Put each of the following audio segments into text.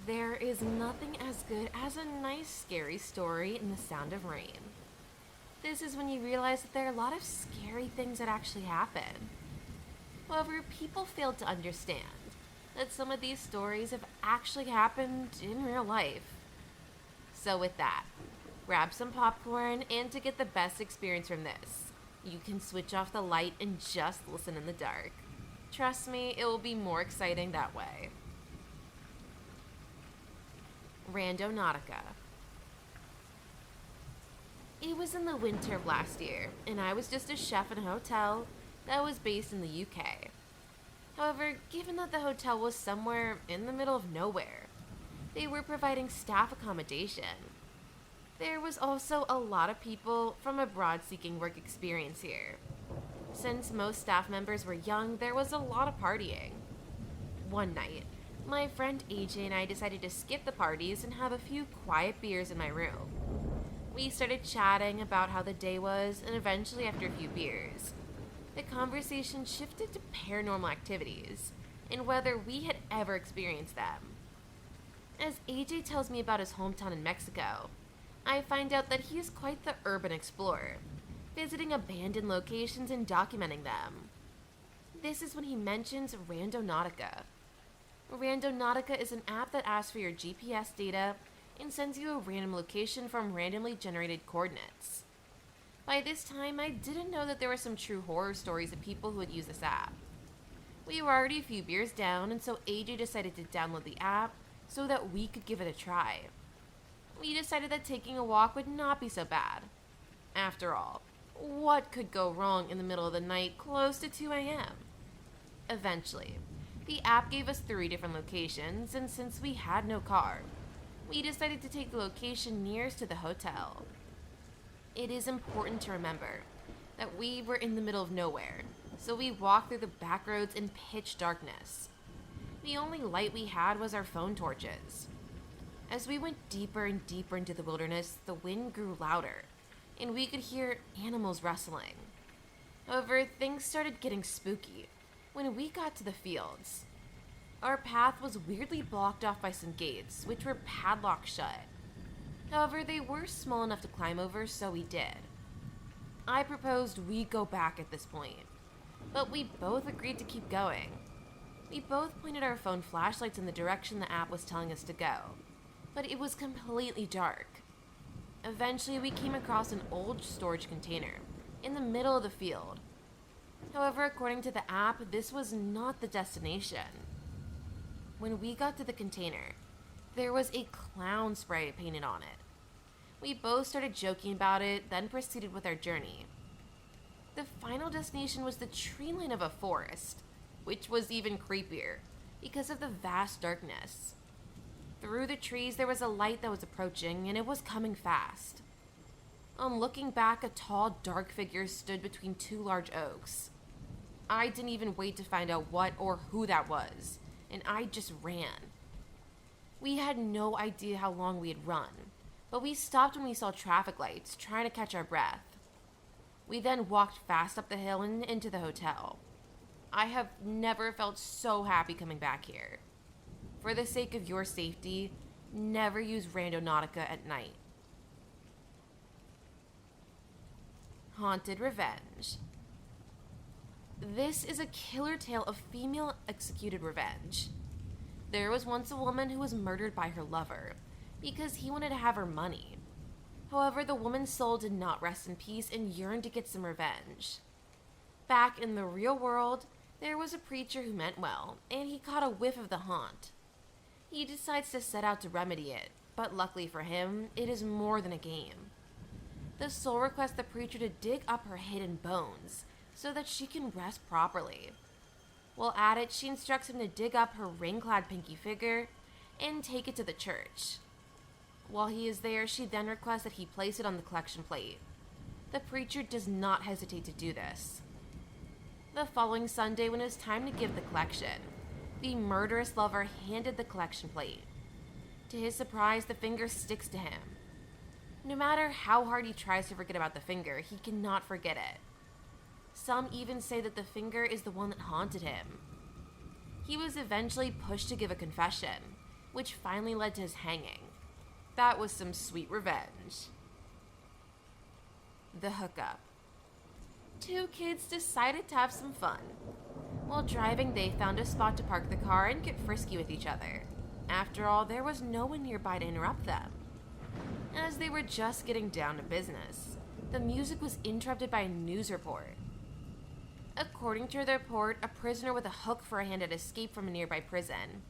There is nothing as good as a nice scary story in the sound of rain. This is when you realize that there are a lot of scary things that actually happen. However, people fail to understand that some of these stories have actually happened in real life. So with that, grab some popcorn, and to get the best experience from this, you can switch off the light and just listen in the dark. Trust me, it will be more exciting that way. Randonautica. It was in the winter of last year, and I was just a chef in a hotel that was based in the UK. However, given that the hotel was somewhere in the middle of nowhere, they were providing staff accommodation. There was also a lot of people from abroad seeking work experience here. Since most staff members were young, there was a lot of partying. One night, my friend AJ and I decided to skip the parties and have a few quiet beers in my room. We started chatting about how the day was, and eventually, after a few beers, the conversation shifted to paranormal activities and whether we had ever experienced them. As AJ tells me about his hometown in Mexico, I find out that he is quite the urban explorer, visiting abandoned locations and documenting them. This is when he mentions Randonautica. Randonautica is an app that asks for your GPS data and sends you a random location from randomly generated coordinates. By this time, I didn't know that there were some true horror stories of people who would use this app. We were already a few beers down, and so AJ decided to download the app so that we could give it a try. We decided that taking a walk would not be so bad. After all, what could go wrong in the middle of the night close to 2 a.m.? Eventually, the app gave us 3 different locations, and since we had no car, we decided to take the location nearest to the hotel. It is important to remember that we were in the middle of nowhere, so we walked through the back roads in pitch darkness. The only light we had was our phone torches. As we went deeper and deeper into the wilderness, the wind grew louder, and we could hear animals rustling. However, things started getting spooky when we got to the fields. Our path was weirdly blocked off by some gates, which were padlocked shut. However, they were small enough to climb over, so we did. I proposed we go back at this point, but we both agreed to keep going. We both pointed our phone flashlights in the direction the app was telling us to go, but it was completely dark. Eventually, we came across an old storage container in the middle of the field. However, according to the app, this was not the destination. When we got to the container, there was a clown spray painted on it. We both started joking about it, then proceeded with our journey. The final destination was the tree line of a forest, which was even creepier because of the vast darkness. Through the trees, there was a light that was approaching, and it was coming fast. On looking back, a tall, dark figure stood between 2 large oaks. I didn't even wait to find out what or who that was, and I just ran. We had no idea how long we had run, but we stopped when we saw traffic lights, trying to catch our breath. We then walked fast up the hill and into the hotel. I have never felt so happy coming back here. For the sake of your safety, never use Randonautica at night. Haunted Revenge. This is a killer tale of female executed revenge. There was once a woman who was murdered by her lover because he wanted to have her money. However, the woman's soul did not rest in peace and yearned to get some revenge. Back in the real world, there was a preacher who meant well, and he caught a whiff of the haunt. He decides to set out to remedy it, but luckily for him, it is more than a game. The soul requests the preacher to dig up her hidden bones so that she can rest properly. While at it, she instructs him to dig up her ring-clad pinky figure and take it to the church. While he is there, she then requests that he place it on the collection plate. The preacher does not hesitate to do this. The following Sunday, when it was time to give the collection, the murderous lover handed the collection plate. To his surprise, the finger sticks to him. No matter how hard he tries to forget about the finger, he cannot forget it. Some even say that the finger is the one that haunted him. He was eventually pushed to give a confession, which finally led to his hanging. That was some sweet revenge. The hookup. Two kids decided to have some fun. While driving, they found a spot to park the car and get frisky with each other. After all, there was no one nearby to interrupt them. As they were just getting down to business, the music was interrupted by a news report. According to the report, a prisoner with a hook for a hand had escaped from a nearby prison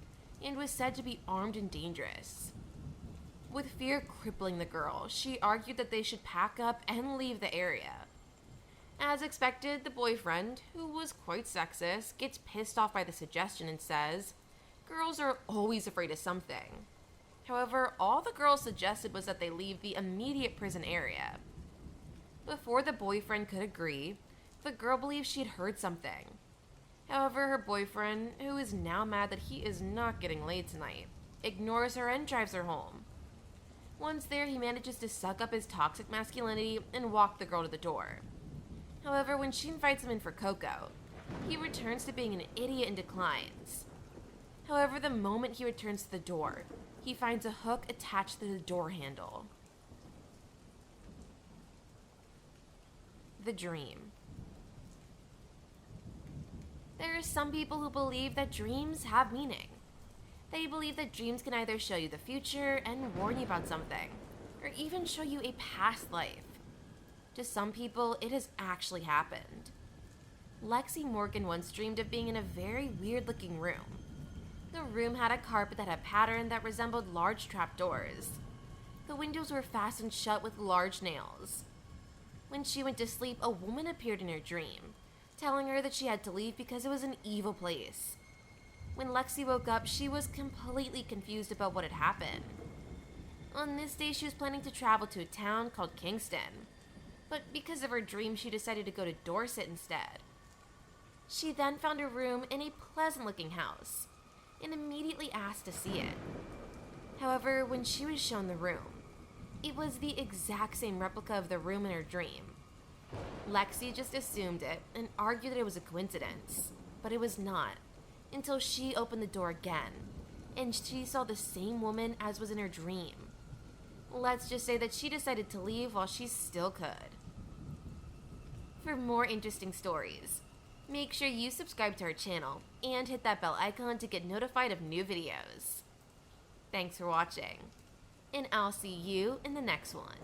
and was said to be armed and dangerous. With fear crippling the girl, she argued that they should pack up and leave the area. As expected, the boyfriend, who was quite sexist, gets pissed off by the suggestion and says, "Girls are always afraid of something." However, all the girl suggested was that they leave the immediate prison area. Before the boyfriend could agree, the girl believed she had heard something. However, her boyfriend, who is now mad that he is not getting laid tonight, ignores her and drives her home. Once there, he manages to suck up his toxic masculinity and walk the girl to the door. However, when she invites him in for cocoa, he returns to being an idiot and declines. However, the moment he returns to the door, he finds a hook attached to the door handle. The dream. There are some people who believe that dreams have meaning. They believe that dreams can either show you the future and warn you about something, or even show you a past life. To some people, it has actually happened. Lexi Morgan once dreamed of being in a very weird-looking room. The room had a carpet that had a pattern that resembled large trapdoors. The windows were fastened shut with large nails. When she went to sleep, a woman appeared in her dream, telling her that she had to leave because it was an evil place. When Lexi woke up, she was completely confused about what had happened. On this day, she was planning to travel to a town called Kingston, but because of her dream, she decided to go to Dorset instead. She then found a room in a pleasant-looking house and immediately asked to see it. However, when she was shown the room, it was the exact same replica of the room in her dream. Lexi just assumed it and argued that it was a coincidence, but it was not, until she opened the door again, and she saw the same woman as was in her dream. Let's just say that she decided to leave while she still could. For more interesting stories, make sure you subscribe to our channel and hit that bell icon to get notified of new videos. Thanks for watching, and I'll see you in the next one.